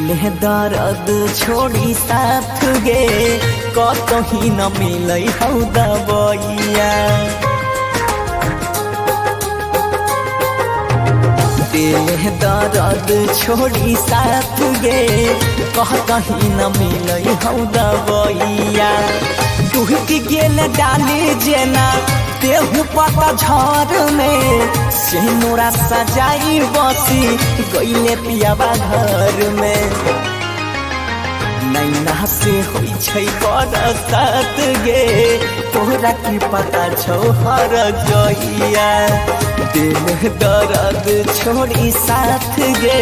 दिल दर्द छोड़ी साथ गे कतही न मिलै हौ दबैया दिल दर्द छोड़ी साथ गे कतही न मिलै हौ दबैया टूट गेल डाले जेना देहु पता झर में सिनुरा सजाई बसी गईले पियाबा घर में नैना से होई छै बरसात गे तोरा की पता छौ हर जइया दिल दर्द छोड़ी साथ गे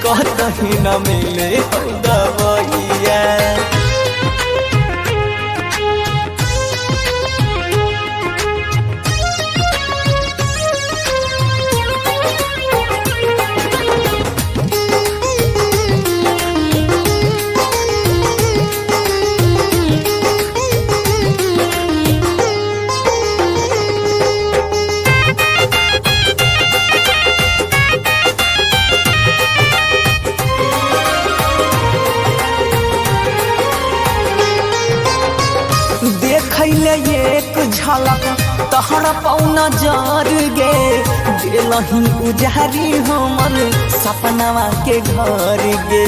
कतही न मिले हौ दबैया देखैले एक झलक तहरा पौना जर गे दिलही उजारी हमर सपनावा के घर गे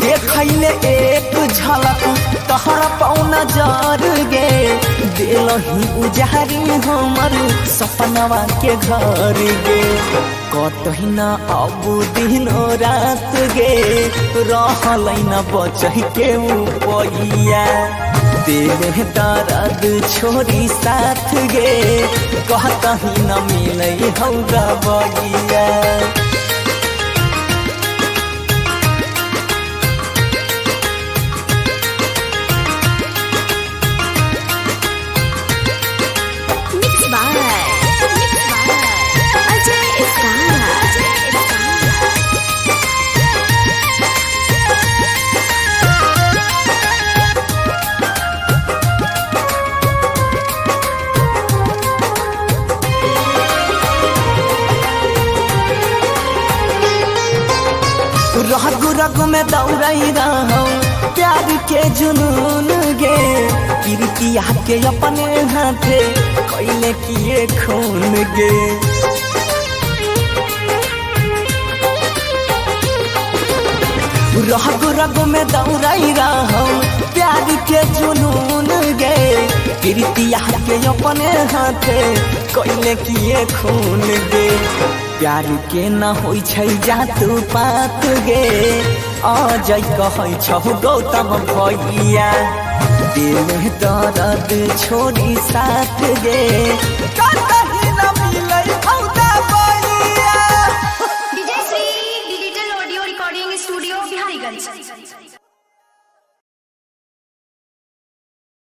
देखैले एक झलक तहरा पौना जर गे दिलही उजारी हमर सपनावा के घर गे कतही न अब दिनो रात गे रहलै न बचै के उपैया दिल दर्द छोड़ी साथ गे कतही न मिलै हौ दबैया रग रग में दौड़ै रहौ प्यार के जुनून गे प्रीतिया के अपने हाथे कैले किए खून गे रग रग में दौड़ै रहौ प्यार के जुनून गे प्रीतिया के अपने हाथे कैले किए खून गे प्यार के न होई छै जात पात गे अजय कहै छौ गौतम भैया दिल दर्द छोड़ी साथ गे